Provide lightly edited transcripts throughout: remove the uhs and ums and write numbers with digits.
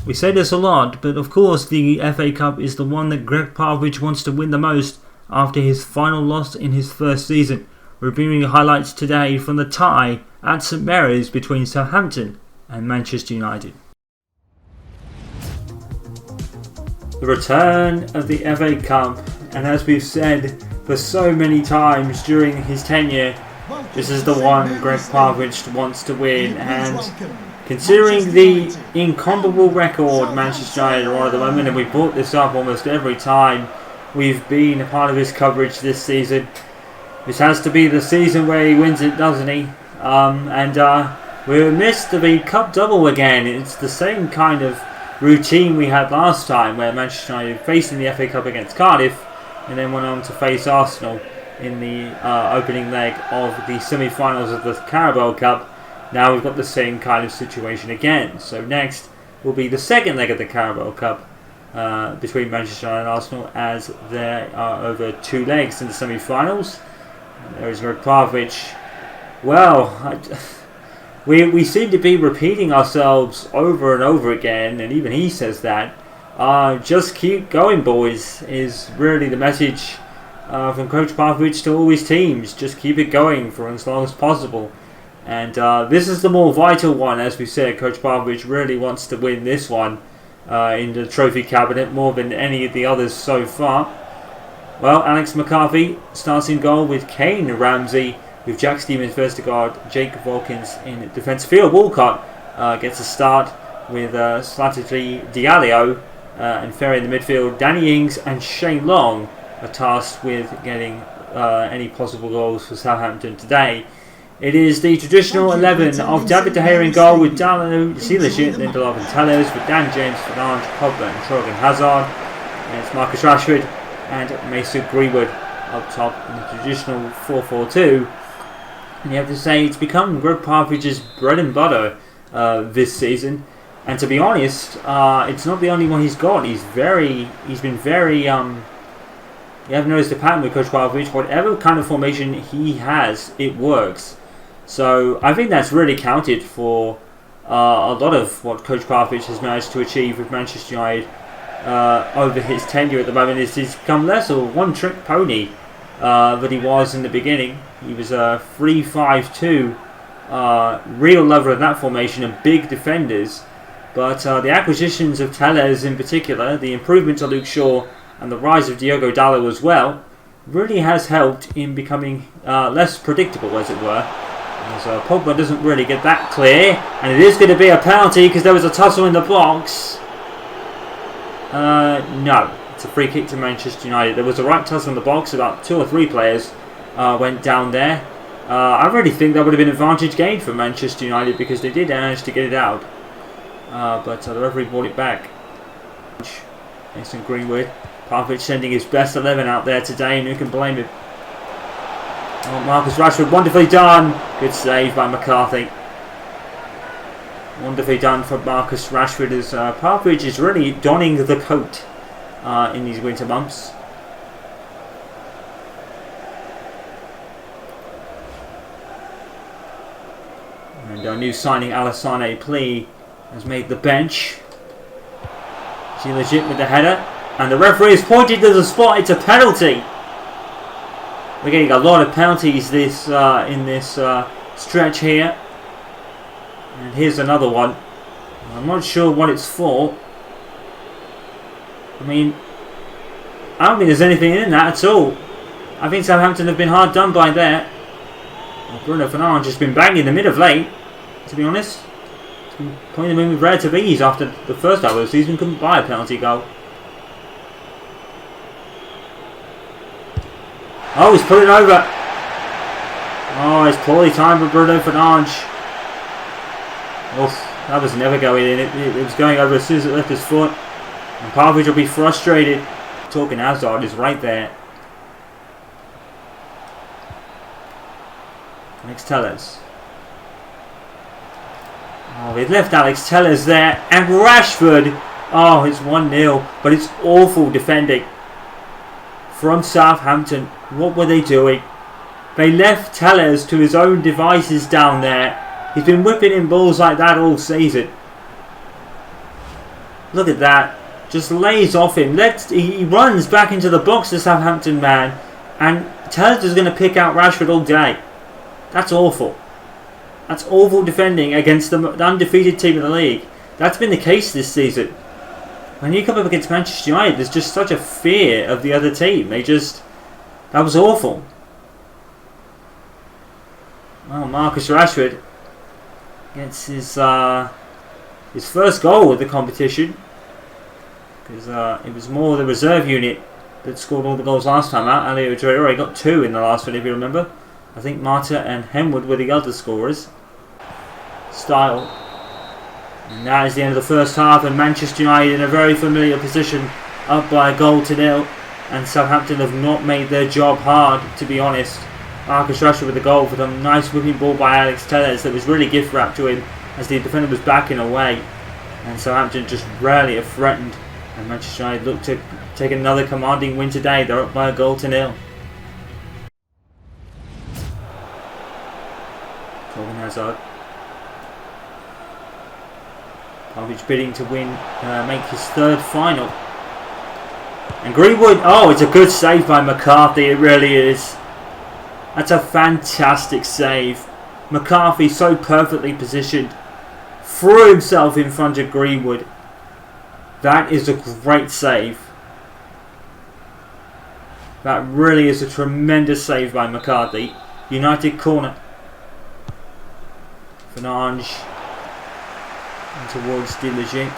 We say this a lot, but of course the FA Cup is the one that Gregg Popovich wants to win the most after his final loss in his first season. We're bringing you highlights today from the tie at St Mary's between Southampton and Manchester United. The return of the FA Cup, and as we've said for so many times during his tenure, this is the one Gregg Popovich wants to win, and considering the incomparable record Manchester United are on at the moment, and we brought this up almost every time we've been a part of his coverage this season, this has to be the season where he wins it, doesn't he? We're missed the cup double again. It's the same kind of routine we had last time, where Manchester United faced in the FA Cup against Cardiff and then went on to face Arsenal in the opening leg of the semi-finals of the Carabao Cup. Now we've got the same kind of situation again. So next will be the second leg of the Carabao Cup between Manchester United and Arsenal, as there are over 2 legs in the semi-finals. There is Gregg Popovich. Well, we seem to be repeating ourselves over and over again, and even he says that. Just keep going, boys, is really the message from Coach Popovich to all his teams. Just keep it going for as long as possible. And this is the more vital one, as we said. Coach Popovich really wants to win this one in the trophy cabinet more than any of the others so far. Well, Alex McCarthy starts in goal with Kane Ramsey, with Jack Stevens Vestergaard, Jake Volkins in defence. Theo Walcott gets a start with Slattery Diallo and Ferry in the midfield. Danny Ings and Shane Long are tasked with getting any possible goals for Southampton today. It is the traditional 11 of David De Gea in goal, with Dalot, Silas, Lindelof and Tellez, with Dan James, Fernandes, Pogba and Trojan Hazard. And it's Marcus Rashford and Mason Greenwood up top in the traditional 4-4-2. And you have to say, it's become Gregg Popovich's bread and butter this season. And to be honest, it's not the only one he's got. He's been very you have noticed the pattern with Coach Popovich. Whatever kind of formation he has, it works. So I think that's really counted for a lot of what Coach Popovich has managed to achieve with Manchester United over his tenure at the moment. He's become less of a one-trick pony than he was in the beginning. He was a 3-5-2 real lover of that formation and big defenders. But the acquisitions of Tellez in particular, the improvement to Luke Shaw, and the rise of Diogo Dalot as well, really has helped in becoming less predictable, as it were. As Pogba doesn't really get that clear, and it is going to be a penalty because there was a tussle in the box. No, it's a free kick to Manchester United. There was a right tussle in the box. About 2 or 3 players went down there. I really think that would have been an advantage gained for Manchester United, because they did manage to get it out. But the referee brought it back. Mason Greenwood. Popovich sending his best 11 out there today, and who can blame him? Oh, Marcus Rashford, wonderfully done. Good save by McCarthy. Wonderfully done for Marcus Rashford, as Popovich is really donning the coat in these winter months. And our new signing, Alassane Plea, has made the bench. Is he legit with the header? And the referee has pointed to the spot. It's a penalty. We're getting a lot of penalties in this stretch here. And here's another one. I'm not sure what it's for. I mean, I don't think there's anything in that at all. I think Southampton have been hard done by there. Well, Bruno Fernandes has been banging the mid of late, to be honest. He's been putting them in with rare to bees after the first half of the season. Couldn't buy a penalty goal. Oh, he's put it over. Oh, it's poorly timed by Bruno Fernandes. Oof, that was never going in. It was going over as soon as it left his foot. And Popovich will be frustrated. Talking Hazard is right there. Alex Tellez. Oh, they've left Alex Tellez there. And Rashford. Oh, it's 1-0. But it's awful defending from Southampton. What were they doing? They left Tellez to his own devices down there. He's been whipping in balls like that all season. Look at that. Just lays off him. He runs back into the box, the Southampton man. And tells us going to pick out Rashford all day. That's awful. That's awful defending against the undefeated team in the league. That's been the case this season. When you come up against Manchester United, there's just such a fear of the other team. That was awful. Well, Marcus Rashford gets his first goal of the competition. Because it was more the reserve unit that scored all the goals last time out. Elliot Traore got 2 in the last one, if you remember. I think Marta and Henwood were the other scorers. Style. And that is the end of the first half, and Manchester United in a very familiar position, up by a goal to 0. And Southampton have not made their job hard, to be honest. Marcus Rashford with the goal for them. Nice whipping ball by Alex Telles that was really gift wrapped to him as the defender was backing away. And Southampton just rarely have threatened. And Manchester United look to take another commanding win today. They're up by a goal to 0. Torgan Hazard. Popovich bidding to win, make his 3rd final. And Greenwood, oh, it's a good save by McCarthy, it really is. That's a fantastic save. McCarthy so perfectly positioned. Threw himself in front of Greenwood. That is a great save. That really is a tremendous save by McCarthy. United corner. Fernandes. And towards Diligent.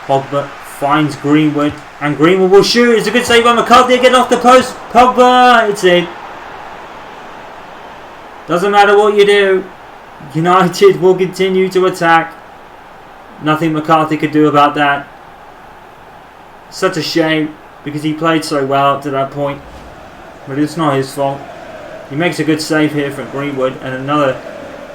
Pogba finds Greenwood. And Greenwood will shoot. It's a good save by McCarthy. Getting off the post. Pogba. It's in. Doesn't matter what you do. United will continue to attack. Nothing McCarthy could do about that. Such a shame, because he played so well up to that point. But it's not his fault. He makes a good save here from Greenwood, and another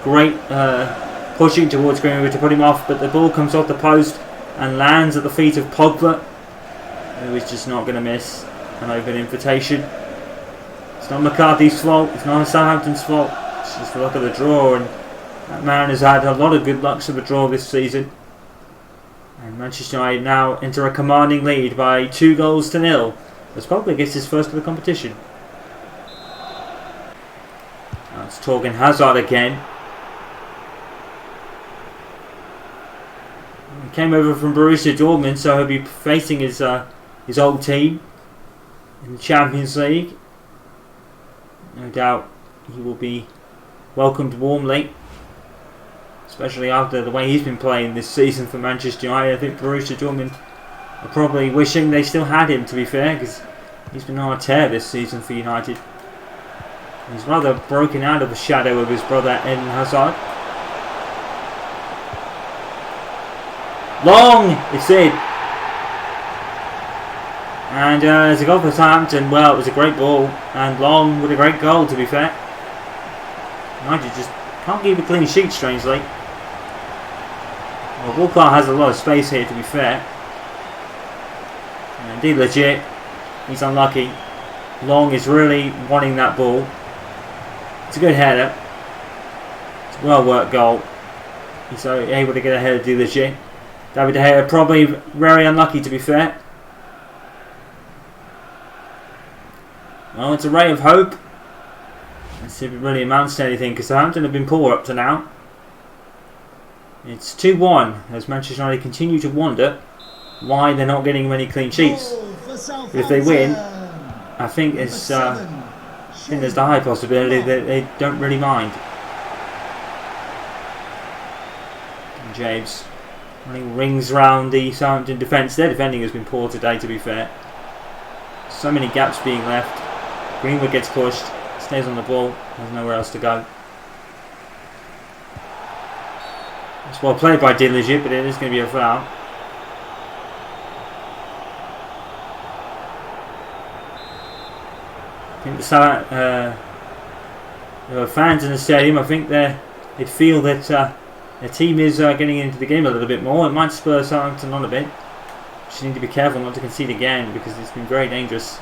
great pushing towards Greenwood to put him off, but the ball comes off the post and lands at the feet of Pogba, who is just not going to miss an open invitation. It's not McCarthy's fault, it's not Southampton's fault. It's just the luck of the draw, and that man has had a lot of good lucks of the draw this season. And Manchester United now enter a commanding lead by 2 goals to 0. As Pogba gets his first of the competition. Now it's Torgan Hazard again. He came over from Borussia Dortmund, so he'll be facing his old team in the Champions League. No doubt he will be welcomed warmly. Especially after the way he's been playing this season for Manchester United. I think Borussia Dortmund are probably wishing they still had him, to be fair, because he's been on a tear this season for United. He's rather broken out of the shadow of his brother Eden Hazard. Long! It's in. And there's a goal for Southampton. Well, it was a great ball. And Long with a great goal, to be fair. United just can't keep a clean sheet, strangely. Well, Walker has a lot of space here, to be fair. And indeed legit. He's unlucky. Long is really wanting that ball. It's a good header. It's a well worked goal. He's able to get ahead of Diligent. David De Gea probably very unlucky, to be fair. Well, it's a ray of hope. Let's see if it really amounts to anything, because Southampton have been poor up to now. It's 2-1 as Manchester United continue to wonder why they're not getting many clean sheets. But if they win, I think there's the high possibility that they don't really mind. And James running rings around the Southampton defence. Their defending has been poor today, to be fair. So many gaps being left. Greenwood gets pushed, stays on the ball, there's nowhere else to go. It's well played by Diligent, but it is going to be a foul. I think there are fans in the stadium. I think they feel that their team is getting into the game a little bit more. It might spur Southampton on a bit. Just need to be careful not to concede again, because it's been very dangerous.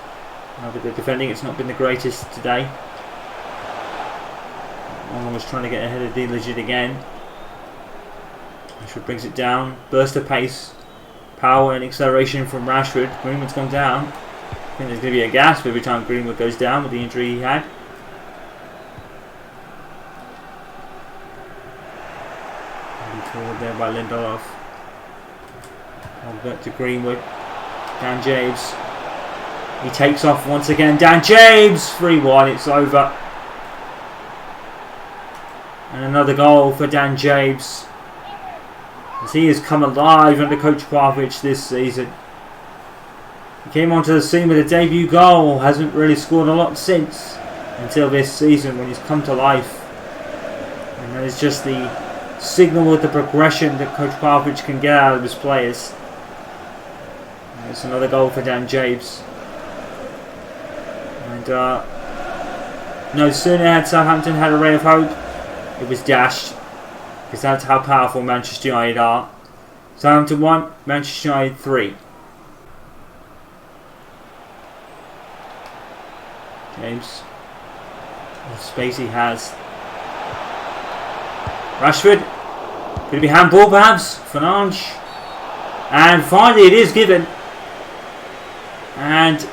With the defending, it's not been the greatest today. One was trying to get ahead of Diligent again. Rashford brings it down. Burst of pace. Power and acceleration from Rashford. Greenwood's gone down. I think there's going to be a gasp every time Greenwood goes down with the injury he had. Forward there by Lindelof. Back to Greenwood. Dan James. He takes off once again. Dan James! 3-1. It's over. And another goal for Dan James. As he has come alive under Coach Popovich this season. He came onto the scene with a debut goal. Hasn't really scored a lot since. Until this season when he's come to life. And that is just the signal with the progression that Coach Popovich can get out of his players. And it's another goal for Dan James. And no sooner had Southampton had a ray of hope, it was dashed. Because that's how powerful Manchester United are. Southampton 1, Manchester United 3. James. The space he has. Rashford. Could it be handball perhaps? Fernandes. And finally it is given. And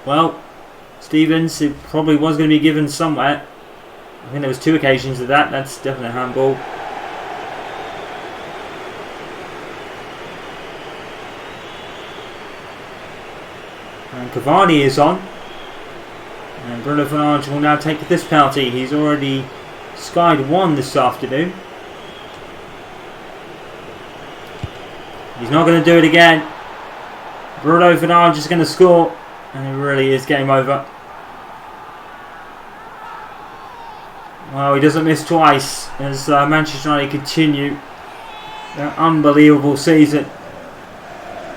well, Stevens, it probably was going to be given somewhere. I think there was 2 occasions of that. That's definitely a handball. And Cavani is on. And Bruno Fernandes will now take this penalty. He's already skied 1 this afternoon. He's not going to do it again. Bruno Fernandes is going to score. And it really is game over. Well, he doesn't miss twice as Manchester United continue their unbelievable season.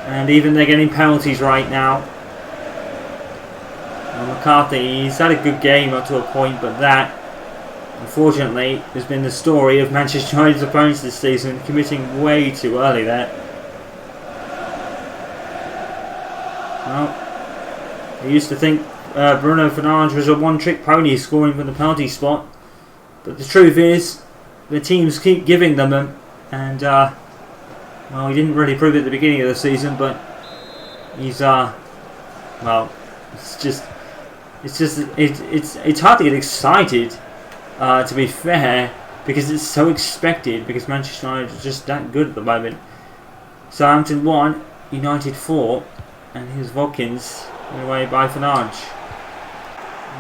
And even they're getting penalties right now. Well, McCarthy, he's had a good game up to a point, but that, unfortunately, has been the story of Manchester United's opponents this season, committing way too early there. Well, I used to think Bruno Fernandes was a one-trick pony scoring from the penalty spot. But the truth is, the teams keep giving them and well, he didn't really prove it at the beginning of the season, but he's well, it's hard to get excited, to be fair, because it's so expected, because Manchester United is just that good at the moment. Southampton 1, United 4, and here's Watkins away by Fernandes.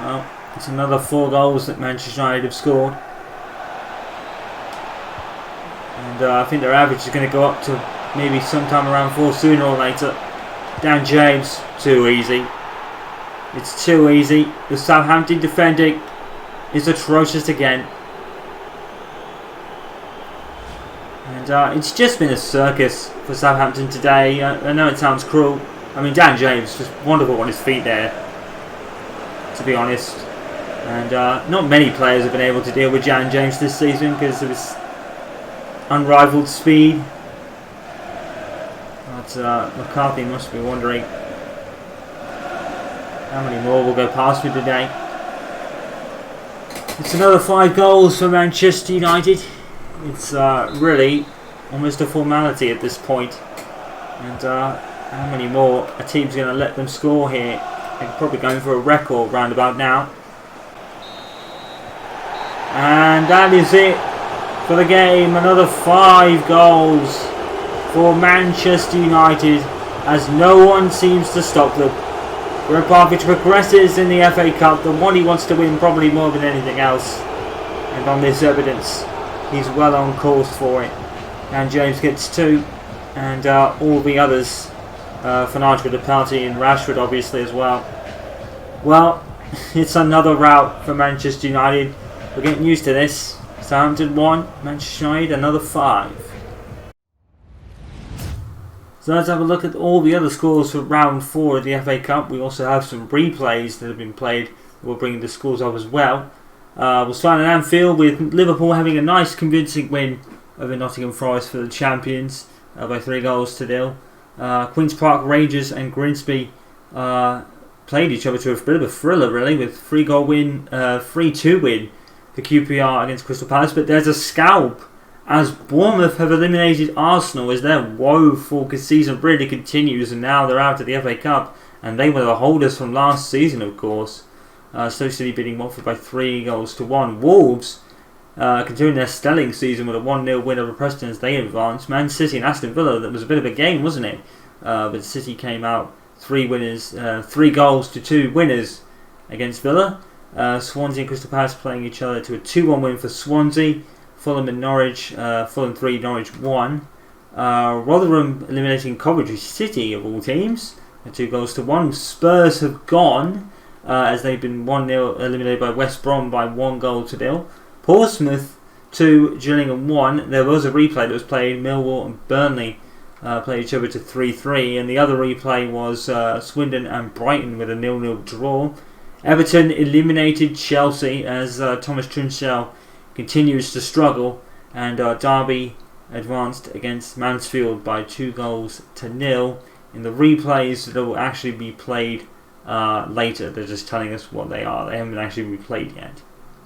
Well, it's another 4 goals that Manchester United have scored. And I think their average is going to go up to maybe sometime around 4 sooner or later. Dan James, too easy. It's too easy. The Southampton defending is atrocious again. And it's just been a circus for Southampton today. I know it sounds cruel. I mean, Dan James, just wonderful on his feet there, to be honest. And not many players have been able to deal with Dan James this season because of his unrivaled speed. But McCarthy must be wondering how many more will go past me today. It's another 5 goals for Manchester United. It's really almost a formality at this point. And how many more a team's going to let them score here? They're probably going for a record round about now. And that is it for the game. Another 5 goals for Manchester United as no one seems to stop them. Gregg Popovich progresses in the FA Cup, the one he wants to win probably more than anything else. And on this evidence, he's well on course for it. And James gets 2, and all the others, Fernandes with a penalty and Rashford obviously as well. Well, it's another rout for Manchester United. We're getting used to this. Southampton 1, Manchester United another 5. So let's have a look at all the other scores for round 4 of the FA Cup. We also have some replays that have been played. We'll bring the scores up as well. We'll start at Anfield with Liverpool having a nice convincing win over Nottingham Forest for the champions by 3 goals to 0. Queen's Park Rangers and Grimsby played each other to a bit of a thriller really, with 3-2 win for QPR against Crystal Palace. But there's a scalp as Bournemouth have eliminated Arsenal as their woeful season really continues, and now they're out of the FA Cup, and they were the holders from last season, of course. Stoke City beating Watford by 3-1. Wolves continuing their stelling season with a 1-0 win over Preston as they advanced. Man City and Aston Villa, that was a bit of a game, wasn't it? But City came out 3 goals to 2 winners against Villa. Swansea and Crystal Palace playing each other to a 2-1 win for Swansea. Fulham and Norwich, Fulham 3, Norwich 1. Rotherham eliminating Coventry City of all teams, 2-1. Spurs have gone as they've been 1-0 eliminated by West Brom by 1-0. Portsmouth 2, Gillingham 1. There was a replay that was played. Millwall and Burnley played each other to 3-3, and the other replay was Swindon and Brighton with a 0-0 draw. Everton eliminated Chelsea as Thomas Tuchel continues to struggle, and Derby advanced against Mansfield by 2-0 in the replays that will actually be played later. They're just telling us what they are. They haven't actually been played yet.